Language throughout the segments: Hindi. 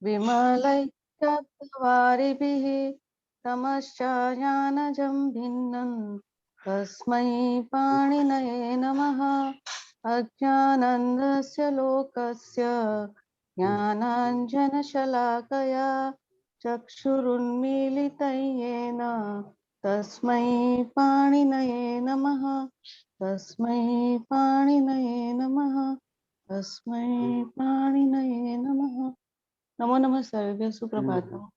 विमलैकवारिभिः तमश्चायानजं भिन्नं तस्मै पाणिनये नमः। अज्ञानन्दस्य लोकस्य ज्ञानाञ्जनशलाकया चक्षुरुन्मीलितं येन तस्मै पाणिनये नमः। तस्मै पाणिनये नमः। तस्मै पाणिनये नमः। नमो नमः सर्वेभ्यः सुप्रभातम्।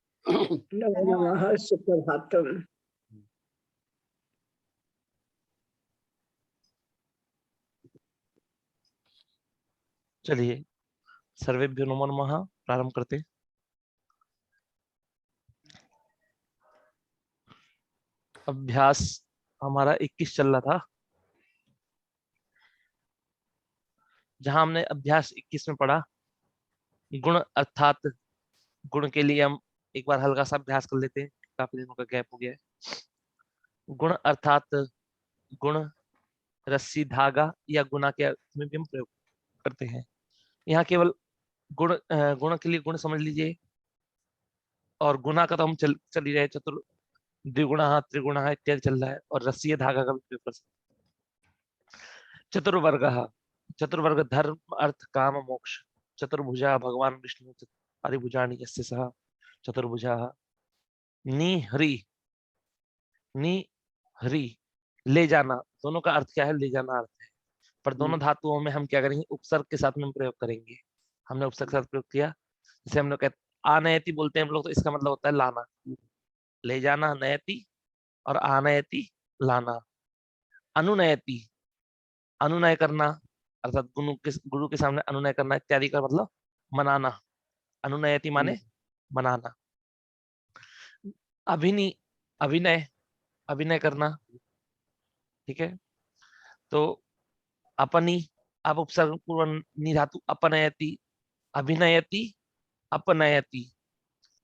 नमो नमः सुप्रभातम्। चलिए सर्वेभ्यो नमो नमः प्रारंभ करते। अभ्यास हमारा 21 चल रहा था, जहां हमने अभ्यास 21 में पढ़ा गुण अर्थात गुण के लिए हम एक बार हल्का सा अभ्यास कर लेते हैं, काफी दिनों का गैप हो गया है। गुण अर्थात गुण रस्सी धागा या गुना के अर्थ में भी हम प्रयोग करते हैं। यहाँ केवल गुण गुण के लिए गुण समझ लीजिए, और गुना का तो हम चल ही रहे, चतुर द्विगुणा त्रिगुणा इत्यादि चल रहा है, और रस्सी धागा का भी प्रयोग कर सकते हैं। चतुर्वर्ग, चतुर्वर्ग धर्म अर्थ काम मोक्ष। चतुर्भुजा भगवान विष्णु परिभुजानि यस्य सः चतुर्भुजा। निहरी, निहरी ले जाना, दोनों का अर्थ क्या है? ले जाना अर्थ है, पर दोनों धातुओं में हम क्या करेंगे? उपसर्ग के साथ में प्रयोग करेंगे। हमने उपसर्ग के साथ प्रयोग किया, जैसे हम लोग कहते आनयति बोलते हैं हम लोग, तो इसका मतलब होता है लाना, ले जाना नयति, और आनयति लाना। अनुनयति, अनुनय करना अर्थात गुरु के सामने अनुनय करना इत्यादि का मतलब मनाना। अनुनयति माने मनाना। अभिनय, अभिनय, अभिनय करना, ठीक है। तो अपनी, अब उपसर्ग पूर्व निधातु अपनयति, अभिनयति, अपनयति,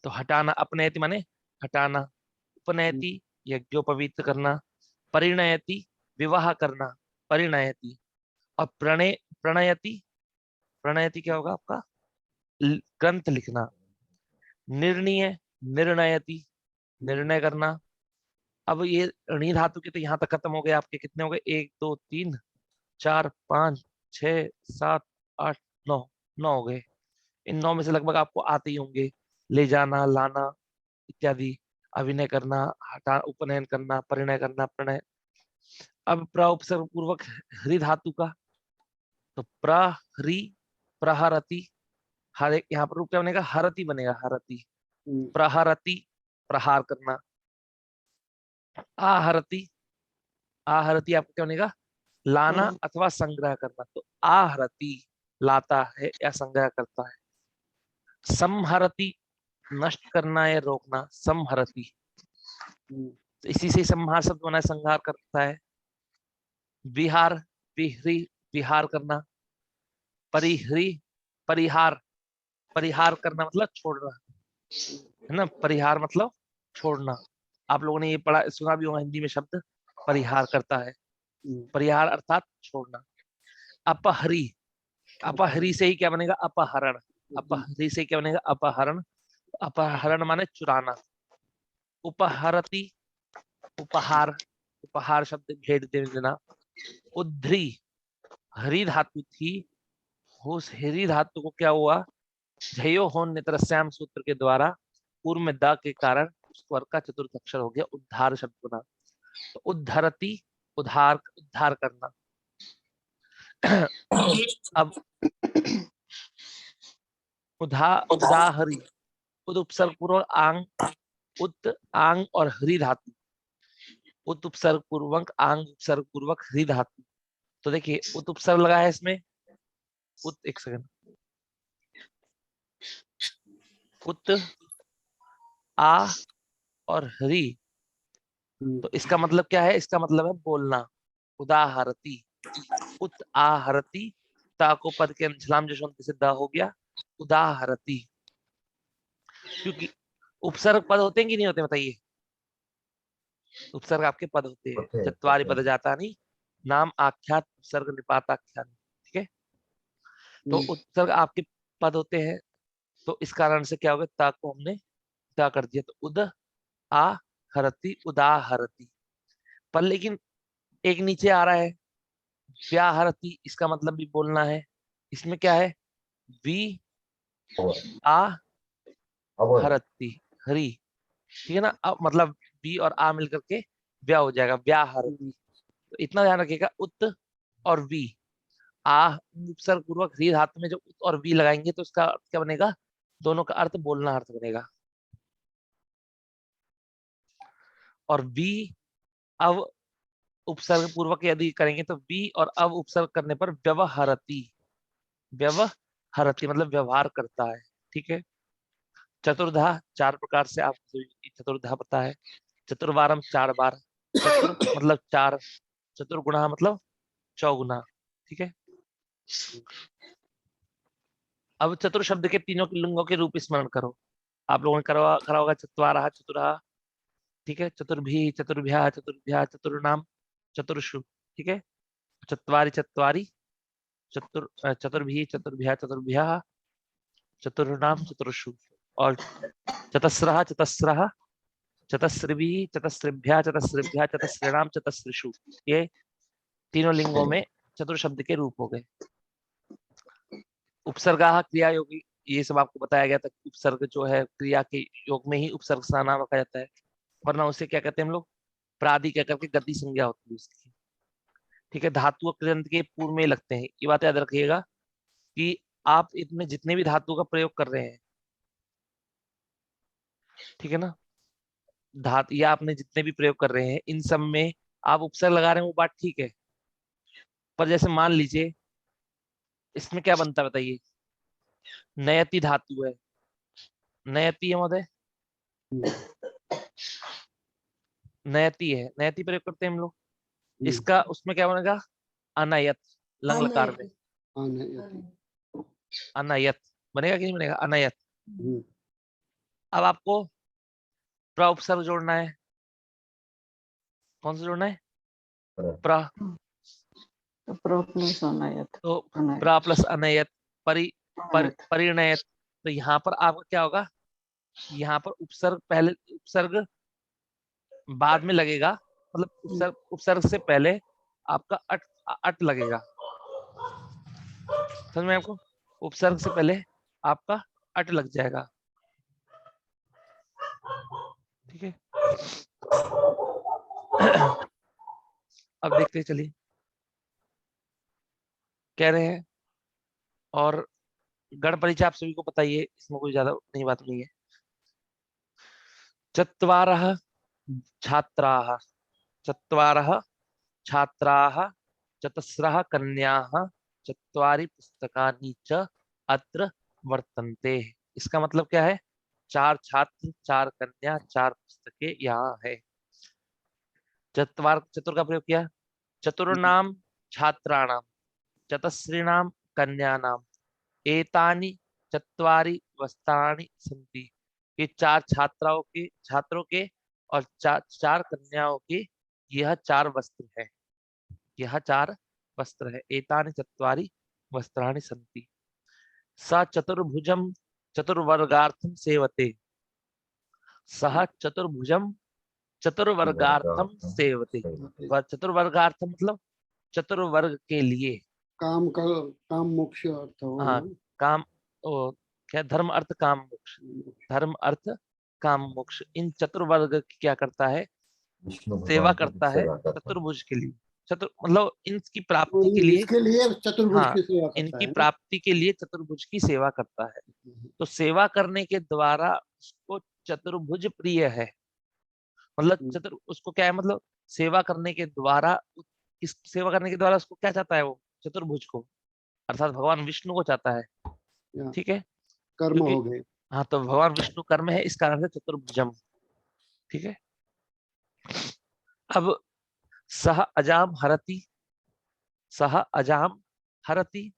तो हटाना। अपनयति माने हटाना, उपनयति यज्ञोपवीत करना, परिणयति विवाह करना, परिणयति, और प्रणयति, प्रणयति क्या होगा आपका? ग्रंथ लिखना। निर्णय, निर्णयति निर्णय करना। अब ये ऋणी धातु के तो यहाँ तक खत्म हो गए आपके। कितने हो गए? 1 2 3 4 5 6 7 8 9, 9 हो गए। इन 9 में से लगभग आपको आते ही होंगे। ले जाना, लाना इत्यादि, अभिनय करना, हटा, उपनयन करना, परिणय करना, प्रणय। अब उपसर्ग पूर्वक हरि धातु का, तो प्रहरी, प्रहरति, हर एक यहाँ पर रूप क्या बनेगा? हरति बनेगा, हरति। प्रहरति प्रहार करना। आहरति, आहरति आपको क्या बनेगा? लाना अथवा संग्रह करना। तो आहरति लाता है या संग्रह करता है। संहरति नष्ट करना या रोकना, संहरति। इसी से संहार शब्द बना है, संहार करता है। विहार, विहरी विहार करना। परिहरी, परिहार, परिहार करना मतलब छोड़ना, है ना। परिहार मतलब छोड़ना। आप लोगों ने ये पढ़ा सुना भी होगा हिंदी में शब्द परिहार करता है। परिहार अर्थात छोड़ना। अपहरी, अपहरी से ही क्या बनेगा? अपहरण। अपहरी से क्या बनेगा? अपहरण। अपहरण माने चुराना। उपहरति उपहार, उपहार शब्द भेद दे देना। उद्धरी, हरी धातु थी, उस हरी धातु को क्या हुआ? झयो होन नितरस्याम सूत्र के द्वारा पूर्व में द के कारण उस स्वर का चतुर्थ अक्षर हो गया, उद्धार शब्द बना। तो उद्धरति उद्धार, उद्धार करना। अब उदाहरी, उद उपसर्ग पूर्वक आंग, उत आंग और हरि धातु। उत उपसर्ग पूर्वक आंग उपसर्ग पूर्वक हरि धातु। तो देखिए उत उपसर्ग लगा है इसमें, उत, एक सेकंड, उत आ और हरि। तो इसका मतलब क्या है? इसका मतलब है बोलना। उदाहरती, उत आहरती, ता को पद के अंशलाम जशवंत से द हो गया, उदाहरती। क्योंकि उपसर्ग पद होते हैं कि नहीं होते? बताइए। उपसर्ग आपके पद होते हैं। चत्वारि पद जाता नहीं, नाम आख्यात उपसर्ग निपात आख्यान, ठीक है। तो उपसर्ग आपके पद होते हैं। तो इस कारण से क्या होगा, ता को हमने ता कर दिया, तो उद आ हरती, उदाहरती। पर लेकिन एक नीचे आ रहा है व्याहरती, इसका मतलब भी बोलना है। इसमें क्या है, वी आ हरती, हरी, ठीक है ना। अब मतलब बी और आ मिलकर के व्या हो जाएगा, व्याहरती। तो इतना ध्यान रखिएगा, उत और वी, आ उपसर्ग पूर्वक ह्री धातु में जो उत और वी लगाएंगे तो उसका अर्थ क्या बनेगा, दोनों का अर्थ बोलना अर्थ बनेगा। और वी अव उपसर्ग पूर्वक यदि करेंगे तो वी और अव उपसर्ग करने पर व्यवहरती, व्यवहरती मतलब व्यवहार करता है, ठीक है। चतुर्धा, चार प्रकार से आपको चतुर्धा पता है। चतुर्वारम, 4 बार। चतुर मतलब 4, चतुर्गुणा मतलब चौगुना, ठीक है। अब चतुर शब्द के तीनों लिंगों के रूप स्मरण करो। आप लोगों ने करा होगा, चत्वारः, चतुरः, ठीक है। चतुर्भी, चतुर्भ्यः, चतुर्भ्यः, चतुर्नाम, चतुर्षु, ठीक है। चत्वारि, चत्वारि, चतुर्भी, चतुर्भ्यः, चतुर्भ्यः, चतुर्नाम, चतुर्षु। और चतस्रः, चतस्रः, चतस्रभिः, चतस्रभ्यः, चतस्रभ्यः, चतस्रणाम, चतस्रषु। ये तीनों लिंगों में चतुर शब्द के रूप हो गए। उपसर्गाः, क्रिया योगी, ये सब आपको बताया गया था। उपसर्ग जो है क्रिया के योग में ही उपसर्ग सा नाम रखा जाता है, वरना उसे क्या कहते हैं हम लोग, प्रादि कह करके गद्दी संज्ञा होती है उसकी, ठीक है। धातु कृदंत के पूर्व में लगते हैं, ये बात याद रखिएगा कि आप इसमें जितने भी धातु का प्रयोग कर रहे हैं, ठीक है ना, धातु या आपने जितने भी प्रयोग कर रहे हैं, इन सब में आप उपसर्ग लगा रहे हैं, वो बात ठीक है। पर जैसे मान लीजिए इसमें क्या बनता है बताइए, नयति धातु है, नयति है महोदय, नयति है, नयति प्रयोग करते हैं हम लोग, इसका उसमें क्या बनेगा, अनयत, लंग लकार में अनयत बनेगा कि नहीं बनेगा, अनयत। अब आपको प्र उपसर्ग जोड़ना है, कौन सा जोड़ना है, प्र, तो प्रो प्लस अनायत, तो प्र प्लस अनयत, परिणयत। तो यहाँ पर आपका क्या होगा, यहाँ पर उपसर्ग पहले, उपसर्ग बाद में लगेगा, मतलब उपसर्ग से पहले आपका अट लगेगा, समझ में आपको, उपसर्ग से पहले आपका अट लग जाएगा, ठीक है। अब देखते चलिए कह रहे हैं, और गण परिचय आप सभी को पता ही है, इसमें कोई ज्यादा नई बात नहीं है। चत्वारः छात्राः, चत्वारः छात्राः, चतस्रः कन्याः, चत्वारि पुस्तकानि च अत्र वर्तन्ते। इसका मतलब क्या है, 4 छात्र, 4 कन्या, 4 पुस्तकें यहाँ है। चतुर का प्रयोग किया, चतुर्नाम छात्राणाम, चतस्रीणाम कन्यानाम, एतानि चत्वारि वस्त्राणि सन्ति। ये 4 छात्रों के और 4 कन्याओं के यह 4 वस्त्र है, यह 4 वस्त्र है। एतानि चत्वारि वस्त्राणि सन्ति। स चतुर्भुजम चतुर्वर्गार्थम सेवते, सह चतुर्भुजम चतुर्वर्गार्थम सेवते। चतुर्वर्गार्थम मतलब चतुर्वर्ग के लिए, काम मोक्ष अर्थ हो। हाँ, काम, ओ, क्या, धर्म अर्थ काम मोक्ष, धर्म अर्थ काम मोक्ष, इन चतुर्वर्ग की क्या करता है, सेवा करता है चतुर्भुज के लिए। चतुर मतलब इनकी प्राप्ति के लिए, इसके लिए चतुर्भुज हाँ, की सेवा करता इनकी है ना। प्राप्ति के लिए चतुर्भुज की सेवा करता है। तो सेवा करने के द्वारा उसको चतुर्भुज प्रिय है, मतलब उसको क्या है, मतलब सेवा करने के द्वारा, इस सेवा करने के द्वारा उसको क्या चाहता है, वो चतुर्भुज को, अर्थात भगवान विष्णु को चाहता है, ठीक है। कर्म क्योंकि हो गए। हाँ, तो भगवान विष्णु कर्म है, इस कारण से चतुर्भुजम, ठीक है। अब सह अजाम हरति, सह अजाम हरति,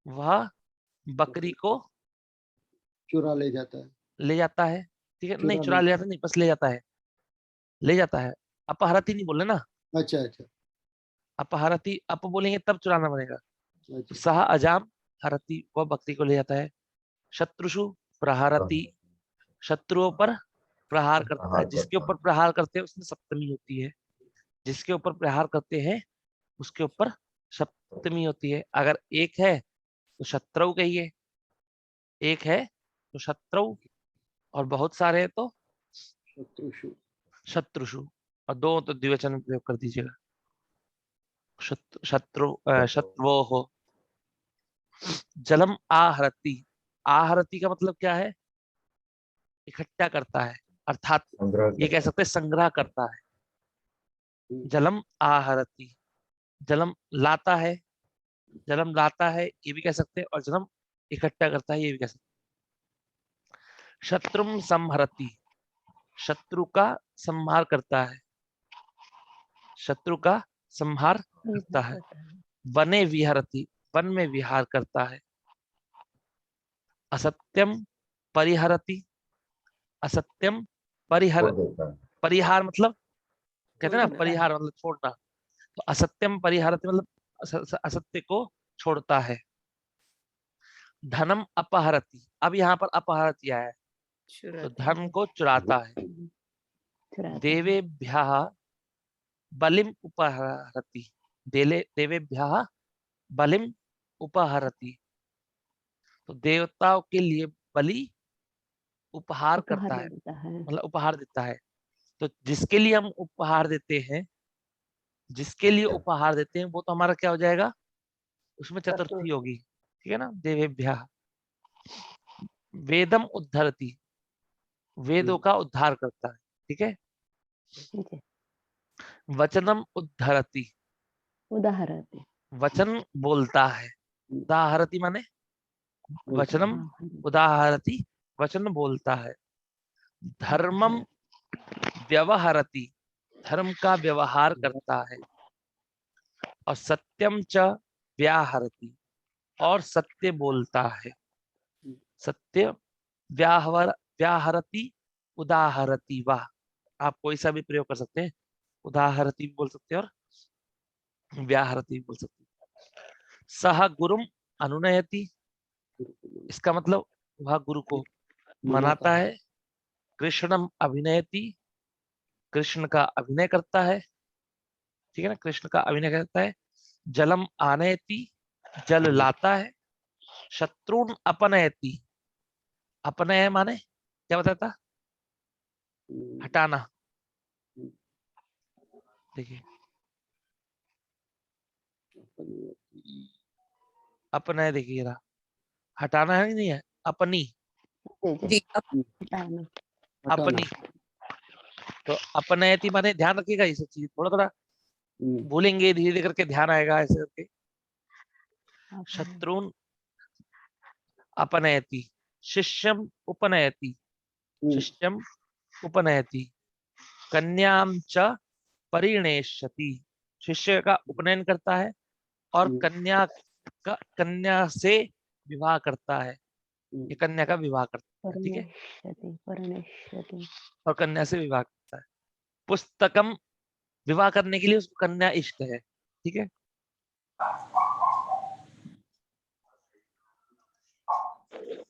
वह बकरी को चुरा ले जाता है। ले जाता है, ठीक है, नहीं चुरा चुरा ले, ले जाता नहीं, बस ले जाता है, ले जाता है। अपहरति नहीं बोले ना, अच्छा अच्छा अपहरति अप बोलेंगे तब चुराना बनेगा। तो अच्छा। सह अजाम हरति, वह बकरी को ले जाता है। शत्रुषु प्रहरति, शत्रुओं पर प्रहार करता है। जिसके ऊपर प्रहार करते हैं उसमें सप्तमी होती है, जिसके ऊपर प्रहार करते हैं उसके ऊपर सप्तमी होती है। अगर एक है तो शत्रु कहिए, एक है तो शत्रु, और बहुत सारे हैं तो शत्रुषु। शत्रुषु, और दो तो द्विवचन में प्रयोग कर दीजिएगा। शत्रुओ हो। जलम आहरति, आहरति का मतलब क्या है? इकट्ठा करता है, अर्थात ये कह सकते हैं संग्रह करता है। जलम आहरति, जलम लाता है, जलम लाता है ये भी कह सकते हैं, और जलम इकट्ठा करता है ये भी कह सकते हैं। शत्रुम संहरति, शत्रु का संहार करता है, शत्रु का संहार करता है। वने विहरति, वन में विहार करता है। असत्यम परिहरति, असत्यम परिहर, परिहार मतलब कहते हैं ना, परिहार मतलब छोड़ना, तो असत्यम परिहरति मतलब असत्य को छोड़ता है। धनम अपहरति, अब यहाँ पर अपहरति आया है, तो धन को चुराता है। देवेभ्यः बलिम उपहरति, देवेभ्यः बलिम उपहरति, तो देवताओं के लिए बलि उपहार करता है, मतलब उपहार देता है। तो जिसके लिए हम उपहार देते हैं, जिसके लिए उपहार देते हैं वो तो हमारा क्या हो जाएगा, उसमें चतुर्थी होगी, ठीक है ना। देवेभ्यः। वेदम उद्धरति, वेदों का उद्धार करता है, ठीक है। वचनम उद्धरति, उदाहरति, वचन बोलता है। उदाहरति माने वचनम, उदाहरति वचन बोलता है। धर्मम व्यवहरति, धर्म का व्यवहार करता है। और सत्यम च व्याहरति, और सत्य बोलता है। सत्य व्याहरति, उदाहरति, वाह, आप कोई सा भी प्रयोग कर सकते हैं, उदाहरति भी बोल सकते हैं और व्याहरति भी बोल सकते हैं। सह गुरुम अनुनयति, इसका मतलब वह गुरु को मनाता है। कृष्णम अभिनयति, कृष्ण का अभिनय करता है, ठीक है ना, कृष्ण का अभिनय करता है। जलम आनयति, जल लाता है। शत्रुन अपनयति, अपनय माने क्या बताता, हटाना। देखिए अपनय, देखिए रहा, हटाना है कि नहीं है, अपनी, अपनी। तो अपनयति माने ध्यान रखिएगा, ये सब चीज थोड़ा थोड़ा भूलेंगे, धीरे धीरे करके ध्यान आएगा ऐसे करके। शत्रुन अपनयति, शिष्यम उपनयति, शिष्यम उपनयति। कन्याम च परिणेष्यति, शिष्य का उपनयन करता है और कन्या से विवाह करता है, ये कन्या का विवाह करता है, ठीक है, और कन्या से विवाह करता है। पुस्तकम, विवाह करने के लिए उसको कन्या इष्ट है, ठीक है।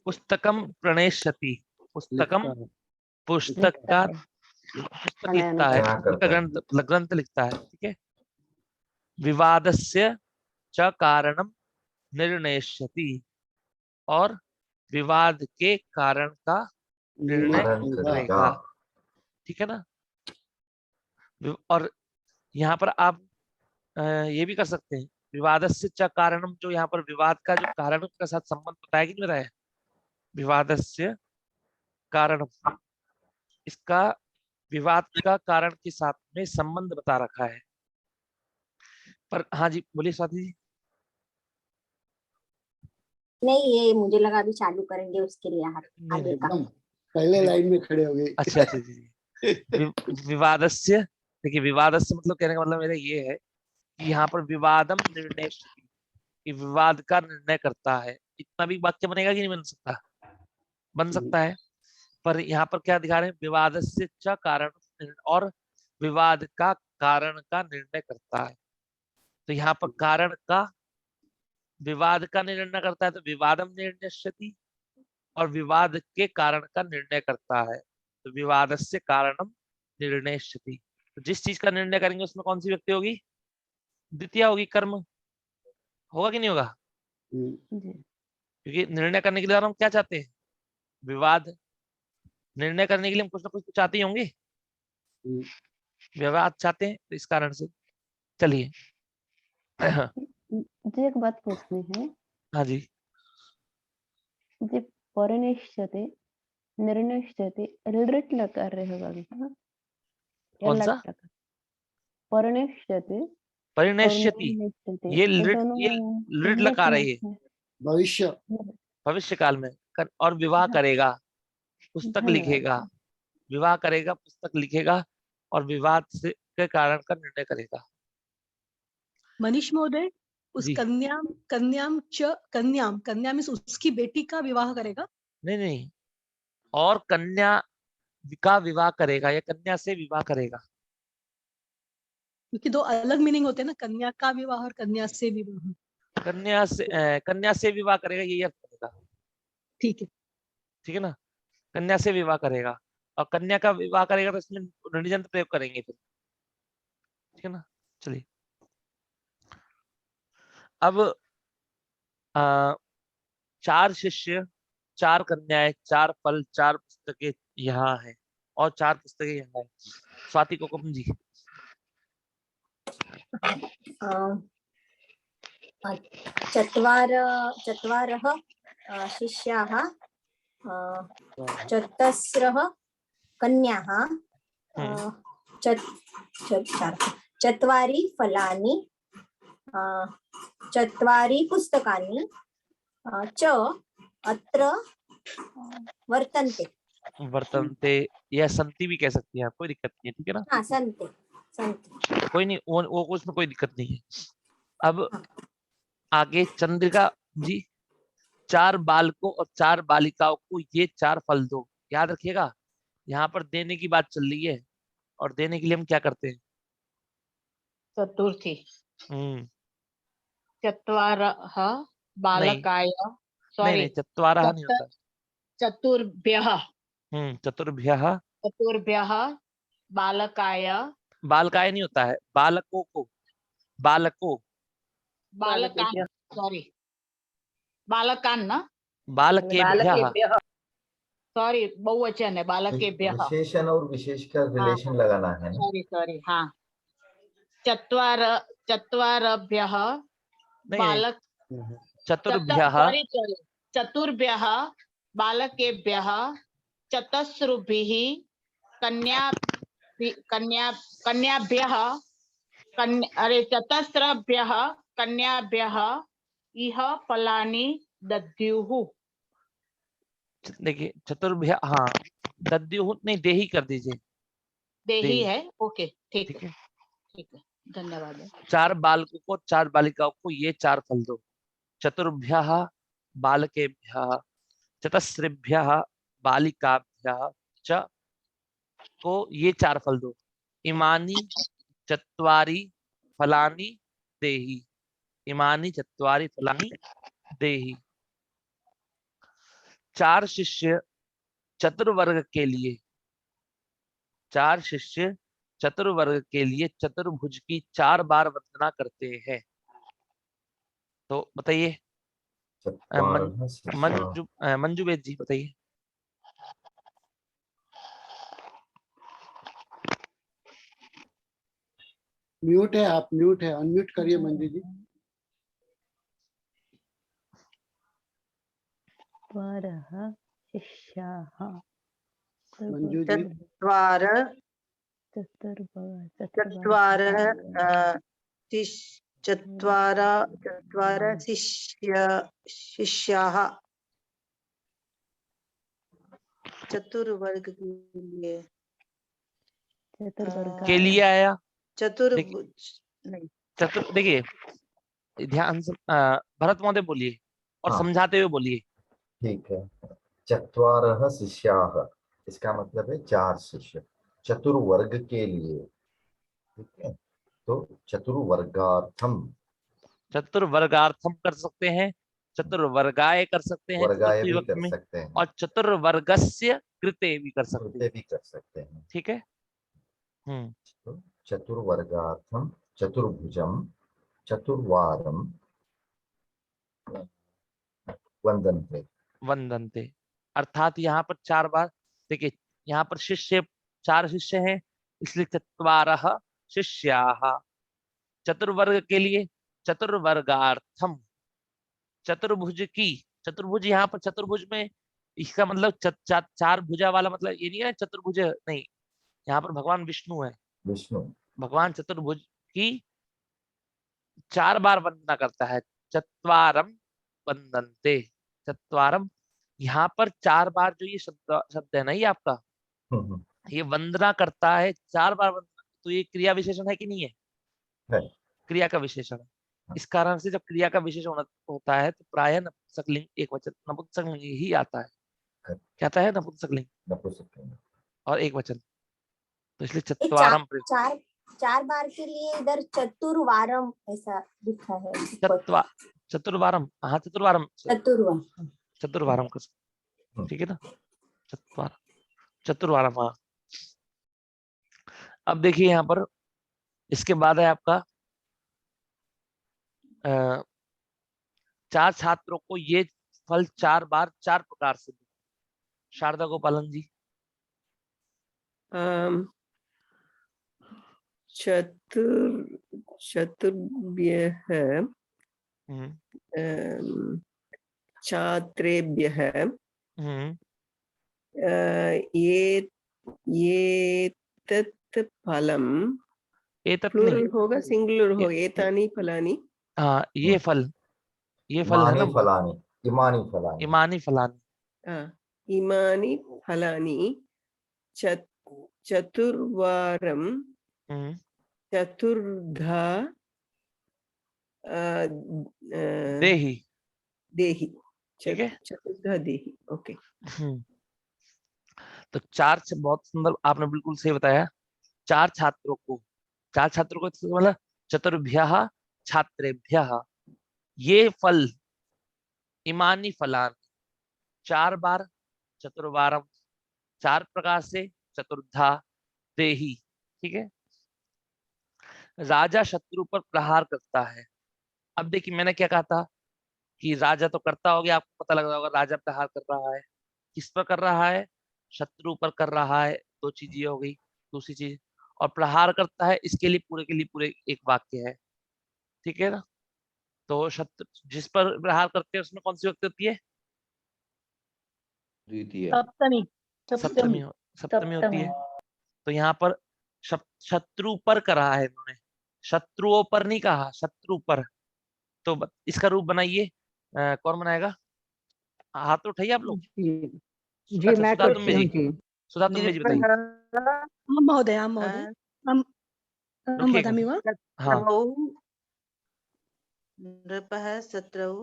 पुस्तकम प्रणेष्यति, पुस्तकम पुस्तक का, पुस्तक लिखता है, पुस्तक का ग्रंथ लिखता है, ठीक है। विवादस्य च कारणम निर्णयष्यति, और विवाद के कारण का निर्णय करेगा, ठीक है ना। और यहाँ पर आप ये भी कर सकते हैं, विवादस्य च कारणम, जो यहाँ पर विवाद का जो कारण के साथ संबंध बताया कि नहीं बताया, विवादस्य कारणम, इसका विवाद का कारण के साथ में संबंध बता रखा है। पर हाँ जी बोलिए स्वाति जी। नहीं, ये मुझे लगा अभी चालू करेंगे उसके लिए आगे का। पहले लाइन में खड़े हो गए। अच्छा अच्छा जी। विवादस्य, देखिए विवादस्य मतलब कहने का मतलब मेरा ये है कि यहाँ पर विवादम निर्णय, कि विवाद का निर्णय करता है, इतना भी वाक्य बनेगा कि नहीं बन सकता, बन सकता है। पर यहाँ पर क्या दिखा रहे हैं, विवादस्य च कारण, और विवाद का कारण का निर्णय करता है। तो यहाँ पर कारण का विवाद का निर्णय करता है, तो विवादम निर्णयष्यति, और विवाद के कारण का निर्णय करता है। तो विवादस्य कारणम निर्णयष्यति। तो जिस चीज का निर्णय करेंगे उसमें कौन सी व्यक्ति होगी? द्वितीय होगी। कर्म होगा कि नहीं होगा? जी। क्योंकि निर्णय करने के लिए हम क्या चाहते हैं? विवाद। निर्णय करने के लिए हम कुछ ना कुछ तो चाहते ही होंगे, विवाद चाहते हैं, तो इस कारण से। चलिए हाँ मुझे एक बात पूछनी है। जी। जी, परिनिष्यते निर्निष्यते लिट लकार रहेगा क्या? या कौन सा? लट लकार? परिनिष्यते और परिणश्यति, निर्निष्यते ये ये लिट, दोनों ये लिट लिट लकार है में ये है। भविष्य। भविष्य काल में और विवाह करेगा, पुस्तक धन्यवाद। लिखेगा। विवाह करेगा, पुस्तक लिखेगा और विवाद से के कारण का निर्णय करेगा। मनीष महोदय, उस जी कन्याम कन्याम च कन्याम कन्या मीन्स उसकी बेटी का विवाह करेगा। नहीं नहीं, और कन्या का विवाह करेगा या कन्या से विवाह करेगा। क्योंकि दो अलग मीनिंग होते हैं ना, कन्या का विवाह और कन्या से विवाह। कन्या से विवाह करेगा, यही अर्थ करेगा। ठीक है। ठीक है ना? कन्या से विवाह करेगा और कन्या का विवाह करेगा तो इसमें ऋणजंत प्रयोग करेंगे फिर। ठीक है ना? चलिए अब 4 शिष्य, 4 कन्याएं, 4 फल, 4 पुस्तकें यहाँ है और 4 पुस्तकें यहाँ है। स्वाति कोकुम जी। चत्वारः शिष्याः, चतस्रः कन्याः, चत्वारि फलानि, चत्वारि पुस्तकानि च अत्र वर्तन्ते। वर्तन्ते या संति भी कह सकती हैं आप, कोई दिक्कत नहीं है। ठीक है ना? हाँ, सन्ति सन्ति। कोई नहीं, वो उसमें कोई दिक्कत नहीं है। अब आगे चंद्रिका जी, 4 बालकों और 4 बालिकाओं को ये 4 फल दो। याद रखिएगा, यहाँ पर देने की बात चल रही है और देने के लिए हम क्या करते हैं? चतुर्थी। चत्वारः बालकाय, नहीं सॉरी, नहीं, चत्वारः नहीं होता। चतुर्भ्यः चतुर्भ्यः। चतुर्भ्यः बालकाय, बालकाय नहीं होता है, बालकों को। बालकों, बालकान, सॉरी, बालकान ना, बालकेभ्यः। सॉरी, बहुवचन है, बालकेभ्यः। विशेषण और विशेष का रिलेशन लगाना है ना। सॉरी सॉरी, हाँ। चत्वारभ्यः बालक, चतुर्भ्यः, सॉरी सॉरी, चतुर्भ्यः बालकेभ्यः चतस्रुभिः कन्याभ्यः अरे चतस्रभ्यः कन्याभ्यः इह फलानि दद्युः। देखिए चतुर्भ्य, हाँ दद्युः नहीं, देही कर दीजिए। देही है, ओके, ठीक ठीक है, है। ठीक है, धन्यवाद। 4 बालकों को, 4 बालिकाओं को ये 4 फल दो। चतुर्भ्यः बालकेभ्यः, चतस्रिभ्यः बालिकाभ्यः च को ये 4 फल दो। इमानी चत्वारि फलानि देहि। इमानी चत्वारि फलानि देहि। 4 शिष्य चतुर्वर्ग के लिए, 4 शिष्य चतुर्वर्ग के लिए चतुर्भुज की 4 बार वंदना करते हैं। तो बताइए मंजू बेद जी, बताइए। म्यूट है, आप म्यूट है, अनम्यूट करिए मंजू जी। चत्वारः शिष्याः, मंजू जी। चत्वार शिष्याः चतुर्वर्ग के लिए आया। चतुर्भुज नहीं, चतुर, देखिए ध्यान से भरत महोदय बोलिए और हाँ। समझाते हुए बोलिए। ठीक है। चत्वारः शिष्याः, इसका मतलब है 4 शिष्य चतुर्वर्ग के लिए। ठीक है, तो चतुर्वर्गार्थम, चतुर्वर्गार्थम कर सकते हैं, चतुर्वर्गाय कर सकते हैं वर्गाय चतुर्थी भी विभक्ति कर में, सकते हैं, और चतुर्वर्गस्य कृते भी कर सकते कृते हैं। भी कर सकते हैं। ठीक है। तो चतुर्वर्गार्थम चतुर्भुजम चतुर्वारम वंदन्ते। वंदन्ते अर्थात यहाँ पर 4 बार, देखिए यहाँ पर शिष्य 4 शिष्य हैं, इसलिए चत्वारः शिष्याः। चतुर्वर्ग के लिए चतुर्वर्गार्थम, चतुर्भुज की, चतुर्भुज यहाँ पर चतुर्भुज में इसका मतलब 4 भुजा वाला, मतलब ये नहीं है चतुर्भुज नहीं, यहाँ पर भगवान विष्णु है, विष्णु भगवान चतुर्भुज की 4 बार वंदना करता है। चत्वारम वंदन्ते, चत्वारम, यहाँ पर 4 बार जो ये शब्द है ना, ये आपका हम्म, ये वंदना करता है 4 बार वंदना, तो ये क्रिया विशेषण है कि नहीं है? है। क्रिया का विशेषण है। इस कारण से जब क्रिया का विशेषण होता है तो प्रायः नपुंसकलिंग एक वचन नपुंसकलिंग ही आता है। क्या आता है? नपुंसकलिंग नपुंसकलिंग और एक वचन, तो इसलिए ये चार चत्वारम प्रयोग। चार चार बार के लिए इधर चतुर्वारम ऐसा लिखा है ऊपर। चतुर्वारम, हाँ चतुर्वारम, चतुर्वार चतुर्वारम कर, ठीक है ना, चतुर्वारम, चतुर्वारम, हाँ। अब देखिए यहाँ पर इसके बाद है आपका 4 छात्रों को ये फल 4 बार 4 प्रकार से मिला। शारदा गोपालन जी। चतुर्भ्यः छात्रेभ्यः एतत् फलम्, एतत् प्लूरल नहीं, होगा सिंगुलर होगा, एतानि फलानि, हाँ ये फल है इमानि ना, फलानि, इमानि फलानि, इमानी फलानी, इमानि फलानि चतुर्वारं चतुर्धा देही, देहि। ठीक है। चतुर्धा देहि, ओके। तो 4 से बहुत सुंदर आपने बिल्कुल सही बताया। 4 छात्रों को, 4 छात्रों को मतलब चतुर्भ्यः छात्रेभ्यः ये फल, इमानी फलान 4 बार, चतुर्वारम 4 प्रकार से, चतुर्धा देही, ठीक है। राजा शत्रु पर प्रहार करता है। अब देखिए मैंने क्या कहा था कि राजा तो करता हो गया, आपको पता लग रहा होगा राजा प्रहार कर रहा है, किस पर कर रहा है? शत्रु पर कर रहा है। 2 चीज ये हो गई। दूसरी चीज, और प्रहार करता है, इसके लिए पूरे एक वाक्य है, ठीक है ना। तो शत्रु जिस पर प्रहार करते हैं उसमें कौन सी विभक्ति होती है? द्वितीय, सप्तमी सप्तमी, सप्तमी होती है। तो यहाँ पर शत्रु पर करा है इन्होंने, शत्रुओं पर नहीं कहा, शत्रु पर। तो इसका रूप बनाइए, कौन बनाएगा? हाथ तो उठाइए आप लोग। जी अच्छा, मैं सुधा करती तुम्बे हूँ जी, जी। सुधा तुम्बे जी बताइए। महोदय, हम रुकिएगा। वदामि वा? हाँ, नृपः शत्रौ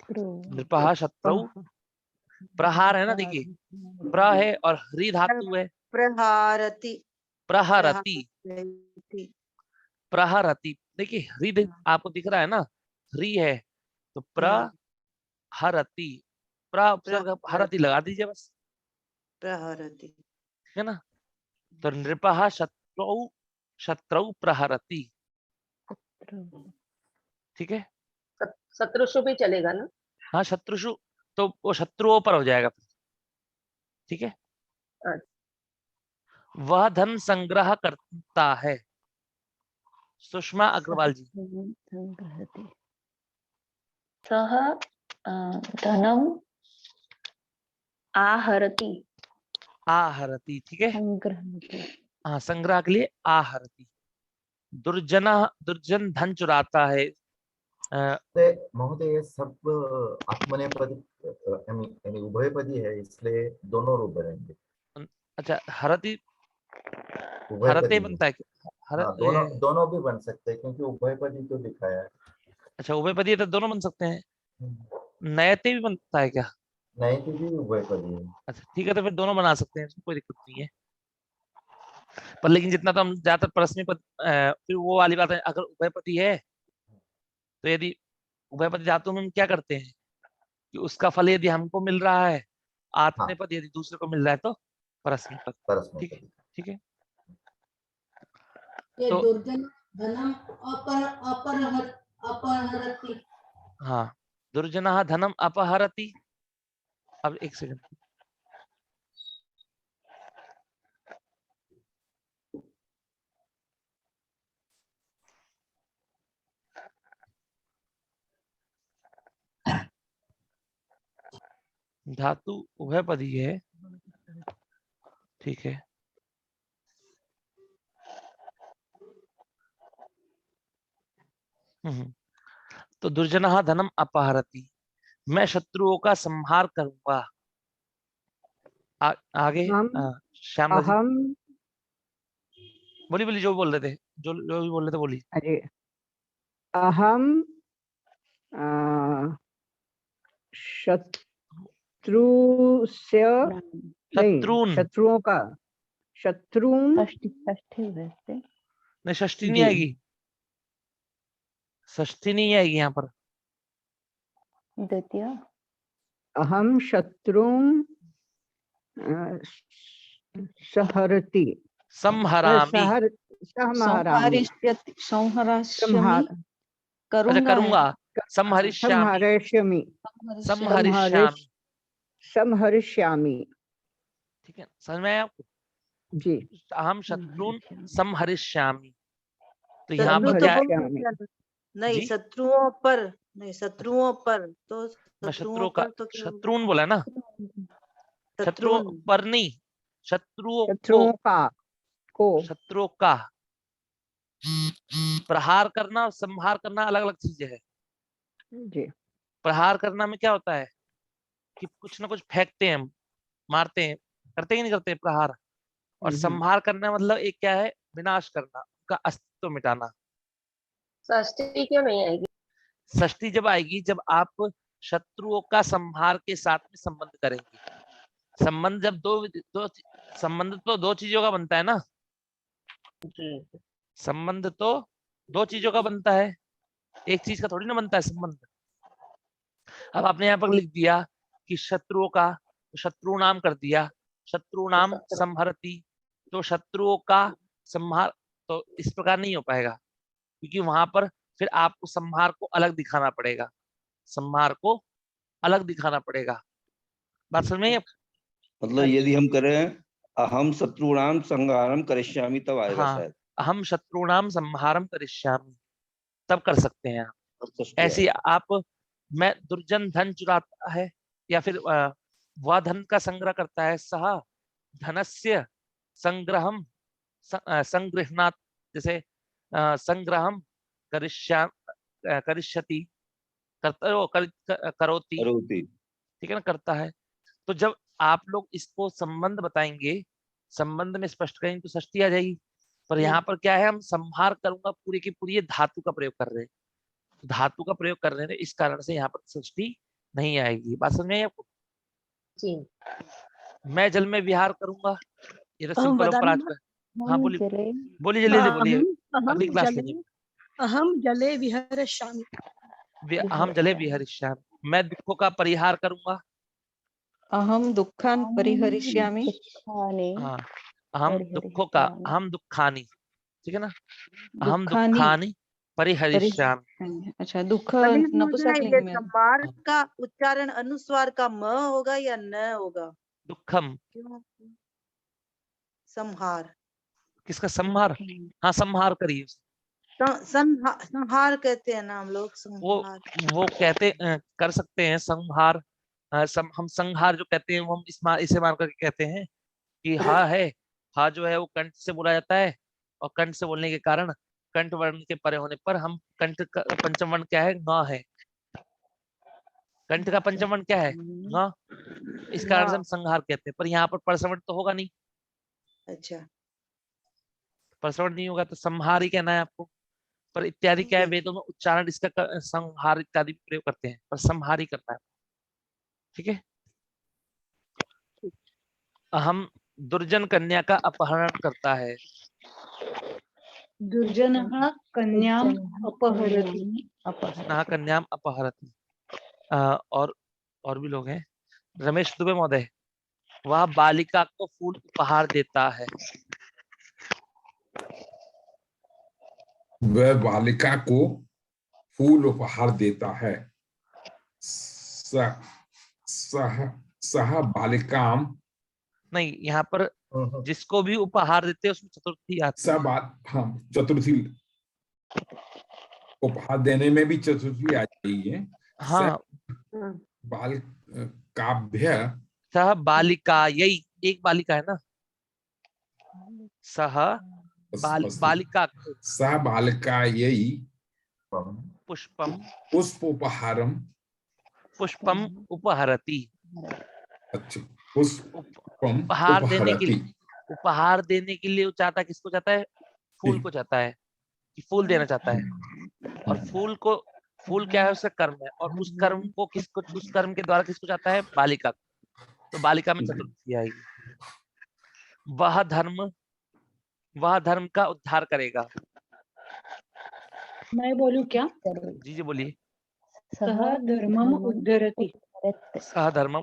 नृपः शत्रौ, प्रहार है ना, देखिए प्र है और ह्री धातु है, प्रहारति, प्रहरति, प्रहरति। देखिए ह्री आपको दिख रहा है ना, ह्री है, तो प्रहरति, प्र उपसर्ग हरति लगा दीजिए बस, प्रहरति, ठीक है ना। तो नृपः शत्रौ, शत्रौ प्रहरति, ठीक है। शत्रुषु भी चलेगा ना? हाँ शत्रुषु, तो वो शत्रुओं पर हो जाएगा, ठीक है। वह धन संग्रह करता है। सुषमा अग्रवाल जी। संग्रहति, सः धनम आहरति, आहरति, ठीक है। संग्रहति, हाँ संग्रह के लिए आहरति। दुर्जन धन चुराता है। महोदय ये सब आत्मनेपदी यानी उभयपदी है, इसलिए दोनों रूप बनेंगे। अच्छा, हरति उभयपदी हरते है। बनता है क्या? हाँ, दोनों भी बन सकते हैं क्योंकि उभयपदी तो दिखाया है। अच्छा उभयपदी है तो दोनों बन सकते हैं। नयते भी बनता है क्या? नहीं तो भी उभयपदी है। अच्छा ठीक है, तो फिर दोनों बना सकते हैं, इसमें कोई दिक्कत नहीं है। पर लेकिन जितना तो हम ज्यादातर परस्मै पद, फिर वो वाली बात है, अगर उभयपदी है तो यदि उभयपदी धातु में हम क्या करते हैं कि उसका फल यदि हमको मिल रहा है आत्मनेपद, यदि दूसरे को मिल रहा है तो परस्मैपद। ठीक है, परस्मैपदी। ठीक है। ये तो दुर्जन धनम अपहरति। हाँ, दुर्जनः धनम अपहरति। अब एक सेकंड, धातु उभयपदी है, ठीक है। तो दुर्जनः धनम अपहरति, मैं शत्रुओं का संहार करूंगा। आगे हम श्यामला जी अहम बोली बोली, जो बोल रहे थे, जो भी बोल रहे थे बोली। अरे अहम शत्रुस्य नहीं, शत्रुन, शत्रुओं का, शत्रुन षष्ठी षष्ठी वैसे नहीं, षष्ठी नहीं जी। आएगी, षष्ठी नहीं आएगी यहाँ पर। द्वितीय अहम शत्रुन सहरति संहरामि, संहरामि संहरास्यमि अच्छा करूंगा, संहरिष्यामि, संहरिष्यामि संहरिष्यामि, संहरिष्यामि। ठीक है, समझ में आया आपको? जी, अहम शत्रुन संहरिष्यामि। तो यहाँ पर शत्रु तो क्या है? बोल सकते हैं। नहीं, जी? शत्रुओं पर नहीं, शत्रुओं पर तो मैं शत्रुओं शत्रुओं का, पर तो क्या होगा? शत्रुन बोला ना, शत्रुओं शत्रुन पर नहीं, शत्रुओं को, शत्रुओं को शत्रुओं का। प्रहार करना और संहार करना अलग अलग चीजें है। जी, प्रहार करना में क्या होता है कि कुछ ना कुछ फेंकते हैं हम, मारते हैं, करते ही नहीं करते प्रहार। और संहार करना मतलब एक क्या है, विनाश करना, उनका अस्तित्व मिटाना। षष्ठी क्यों नहीं आएगी? षष्ठी जब आएगी जब आप शत्रुओं का संहार के साथ में संबंध करेंगे। संबंध जब दो संबंध तो दो चीजों का बनता है ना, जी संबंध तो दो चीजों का बनता है, एक चीज का थोड़ी ना बनता है संबंध। अब आपने यहाँ पर लिख दिया कि शत्रुओं का, तो शत्रु नाम कर दिया, शत्रु नाम संहरति, तो शत्रुओं का संहार, तो इस प्रकार नहीं हो पाएगा, क्योंकि वहां पर फिर आपको संहार को अलग दिखाना पड़ेगा, संहार को अलग दिखाना पड़ेगा। बात समझ में आई? मतलब यदि हम करें अहम शत्रुणाम संहारम करिष्यामि तब आएगा हाँ, शायद। हम शत्रुणाम संहारम करिष्यामि तब कर सकते हैं आप। और षष्ठी ऐसी आएगा। आप, मैं दुर्जन धन चुराता है, या फिर वह धन का संग्रह करता है, सह धनस्य संग्रहम संगृहणात, जैसे संग्रहम करिष्यति, करोति, करोति। ठीक है ना, करता है। तो जब आप लोग इसको संबंध बताएंगे, संबंध में स्पष्ट करेंगे तो षष्ठी आ जाएगी। पर यहाँ पर क्या है, हम संहार करूंगा पूरी की पूरी, ये धातु का प्रयोग कर रहे हैं, धातु का प्रयोग कर रहे हैं, इस कारण से यहाँ पर षष्ठी नहीं आएगी। बात समझ में आई आपको? जी मैं जल में विहार करूंगा, ये तो सिंपल ऊपर आज का। हाँ बोलिए जले बोलिए, जल्दी जल्दी बोलिए, अहम अगली क्लास जले लेंगे। अहम जले विहरष्यामि। हम जले विहरिष्यामि, मैं दुखों का परिहार करूंगा। अहम दुःखान् परिहरिष्यामि। दुःखानि हाँ, हम दुखों का, हम दुखानी, ठीक है ना, हम दुःखानि दुखानी परिहरिष्यामि। अच्छा, दुःख कभी नपुंसकलिंग ये में। संभार का उच्चारण अनुस्वार का म होगा या न होगा? दुखम, क्यों? संहार, किसका संहार? हाँ, संहार करिए। संहार कहते हैं ना हम लोग, संहार। वो कहते कर सकते हैं संहार। हम संहार जो कहते हैं वो हम इसे मान करके कहते हैं कि हा है, हा जो है वो कंठ से बोला जाता है, और कंठ से बोलने के कारण कंठ वर्ण के परे होने पर हम कंठ का पंचम वर्ण क्या है, ग है। कंठ का पंचम वर्ण क्या है, ग, इस कारण से हम संहार कहते हैं। पर यहाँ पर परसवर्ण तो होगा नहीं, अच्छा, परसवर्ण नहीं होगा तो संहार ही कहना है आपको। पर इत्यादि क्या है, वेदों में उच्चारण इसका संहार इत्यादि प्रयोग करते हैं, पर संहार ही करना है, ठीक है। हम दुर्जन कन्या का अपहरण करता है, दुर्जनः कन्याम् अपहरति कृष्णः कन्याम अपहरति। और भी लोग हैं। रमेश दुबे महोदय, वह बालिका को फूल उपहार देता है। वह बालिका को फूल उपहार देता है। सह बालिकाम, नहीं, यहाँ पर जिसको भी उपहार देते हैं उसमें चतुर्थी आती है। हाँ, चतुर्थी उपहार देने में भी चतुर्थी आ रही है। हाँ, बाल काभ्य, सह बालिका, यही एक बालिका है ना। सह बालिका सह बालिका यही पुष्पम पुष्पोपहारम उपहरति। अच्छा, पुष्पम उपहार उपहरति। उपहार देने के लिए वो चाहता है, किसको चाहता है? फूल को चाहता है, कि फूल देना चाहता है। और फूल क्या है? उसका कर्म है, और उस कर्म को उस कर्म के द्वारा किसको चाहता है? बालिका को। तो बालिका में चतुर्थी आएगी। वह धर्म का उद्धार करेगा। मैं बोलूं क्या? जी बोलिए। सह धर्मम उद्धरति। सह धर्मम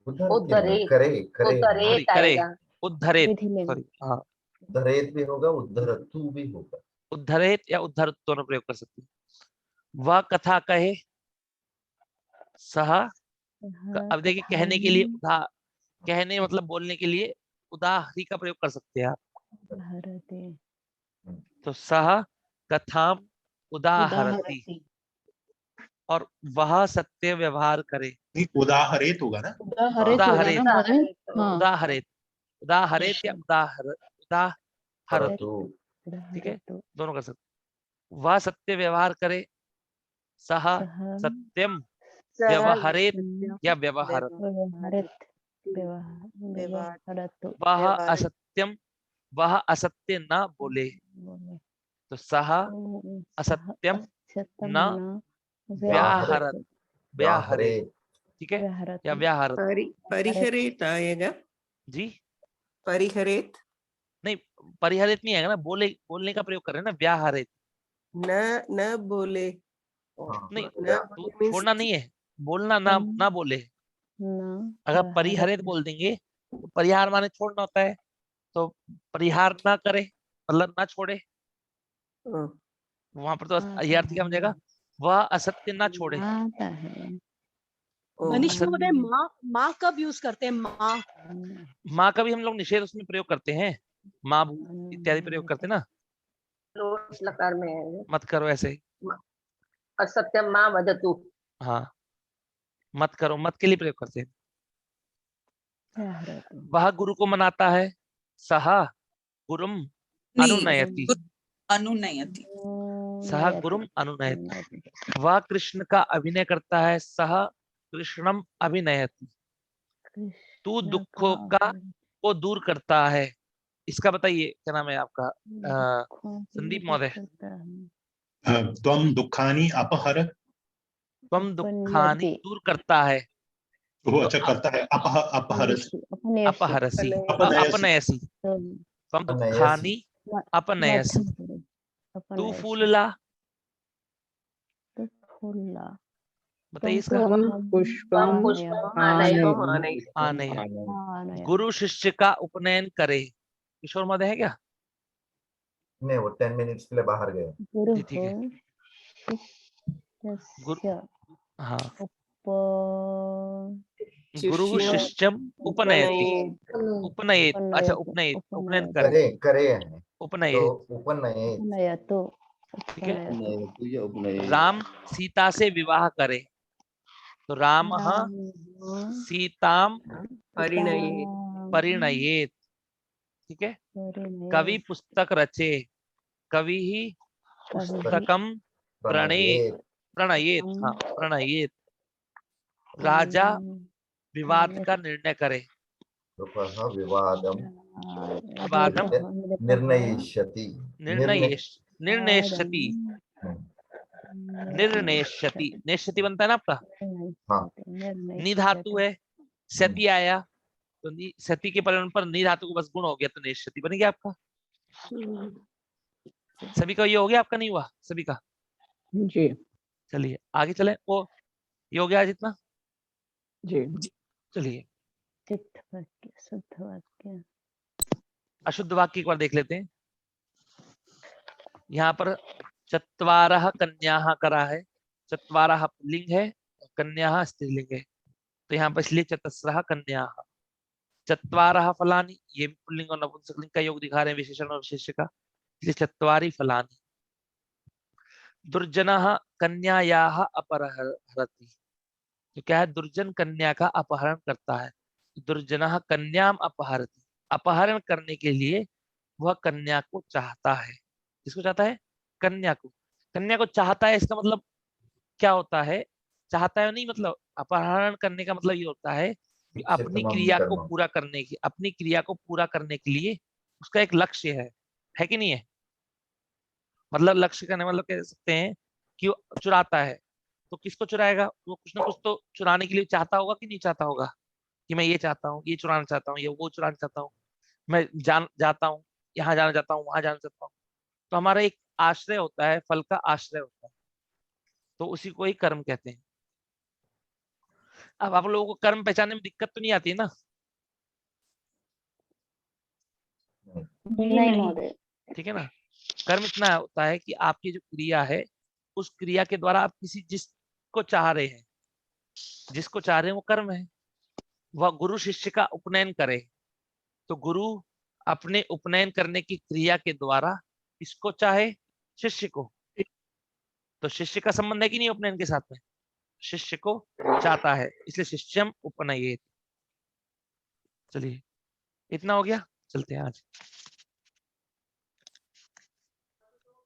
उद्धरेत हाँ, उद्धरेत भी होगा, उद्धरतु भी होगा। उद्धरेत या उद्धर दोनों प्रयोग कर सकते हैं। वह कथा कहे। सह, अब देखिए, कहने के लिए कहने मतलब बोलने के लिए उदाहरी का प्रयोग कर सकते हैं आप। तो सह कथाम उदाहरति। और वह सत्य व्यवहार करे। उदाहरेत होगा ना? उदाहरेत या उदाहरतु, ठीक है, दोनों कर सकते। वह सत्य व्यवहार करे। सह सत्यम व्यवहारेत या व्यवहारत। वह असत्य न बोले। तो सह असत्यम न व्याहरेत, ठीक है, या व्याहरत। परिहरेत आएगा जी, परिहरेत नहीं, परिहरित नहीं आएगा ना, बोलने का प्रयोग कर रहे हैं ना, व्याहरेत। न बोले नहीं, छोड़ना नहीं है, बोलना ना बोले। अगर परिहरित बोल देंगे तो परिहार माने छोड़ना होता है, तो परिहार ना करे मतलब ना छोड़े। वहां पर तो यह अर्थ क्या समझेगा? वह असत्य ना छोड़े। मनीष महोदय, माँ कब यूज करते हैं? माँ का भी हम लोग निषेध उसमें प्रयोग करते हैं, माँ इत्यादि प्रयोग करते हैं ना। लोट लकार में है। मत करो ऐसे ही। असत्यम माँ वदतु। हाँ, मत करो, मत के लिए प्रयोग करते हैं। वह गुरु को मनाता है। सह गुरुम अनुनयति। सह गुरुम अनुनयति। वह कृष्ण का अभिनय करता है। सह कृष्णम अभिनयति। तू दुखों को दूर करता है। इसका बताइए, क्या नाम है आपका? संदीप महोदय। त्वम दुखानी अपहर। त्वम दुखानी दूर करता है। वो अच्छा करता है। अपहरसि अपनयसि। त्वम दुखानी अपनयसि। तू फूल ला। बताइए इसका। गुरु शिष्य का उपनयन करे। किशोर महोदय है क्या? नहीं, वो 10 मिनट्स के लिए बाहर गए। जी, ठीक है। हाँ, गुरु शिष्यम उपनयति। उपनयेत, अच्छा, उपनयन करे उपनयेत, ठीक है। राम सीता से विवाह करे। तो राम सीताम परिणयेत, ठीक है। कवि पुस्तक रचे। कवि ही पुस्तकम प्रणयेत। हाँ, प्रणयेत। राजा विवाद का निर्णय करे। विवादम निर्णयिष्यति। नेष्यति बनता है ना आपका। हाँ, नि धातु है, सती आया, तो सती के परिणाम पर नि धातु को बस गुण हो गया, तो नेष्यति बन गया आपका। सभी का ये हो गया, आपका नहीं हुआ सभी का? जी चलिए आगे चले। वो ये हो गया आज इतना। जी चलिए चित्त वाक्य, शुद्ध वाक्य। अशुद्ध वाक्य एक बार देख लेते हैं। यहाँ पर चत्वारः कन्याः करा है, चत्वारः पुल्लिंग है, कन्याः स्त्रीलिंग है, तो यहाँ पर इसलिए चतस्रः कन्याः। चत्वारः फलानि, ये भी पुल्लिंग और नपुंसकलिंग का योग दिखा रहे हैं, विशेषण और विशेष्य का, इसलिए चत्वारि फलानि। दुर्जनः कन्यायाः अपहरति, तो क्या है, दुर्जन कन्या का अपहरण करता है। दुर्जनः कन्याम अपहरति, अपहरण करने के लिए वह कन्या को चाहता है। किसको चाहता है? कन्या को। कन्या को चाहता है, इसका मतलब क्या होता है? चाहता है नहीं, मतलब अपहरण करने का मतलब ये होता है कि अपनी क्रिया को पूरा करने की, अपनी क्रिया को पूरा करने के लिए उसका एक लक्ष्य है कि नहीं है? मतलब लक्ष्य करने मतलब कह सकते हैं कि वो चुराता है, तो किसको चुराएगा? वो कुछ ना कुछ तो चुराने के लिए चाहता होगा कि नहीं चाहता होगा, कि मैं ये चाहता हूँ, ये चुराना चाहता हूँ, ये वो चुराना चाहता हूँ, मैं जाता हूँ, यहाँ जाना चाहता हूँ, वहां जाना चाहता हूँ। तो हमारा एक आश्रय होता है, फल का आश्रय होता है, तो उसी को ही कर्म कहते हैं। अब आप लोगों को कर्म पहचानने में दिक्कत तो नहीं आती है ना? नहीं, ठीक है ना? कर्म इतना होता है कि आपकी जो क्रिया है, उस क्रिया के द्वारा आप जिसको चाह रहे हैं वो कर्म है। वह गुरु शिष्य का उपनयन करे, तो गुरु अपने उपनयन करने की क्रिया के द्वारा इसको चाहे, शिष्य को, तो शिष्य का संबंध है कि नहीं उपनयन के साथ में? शिष्य को चाहता है, इसलिए शिष्यम उपनयेत। चलिए इतना हो गया, चलते हैं आज।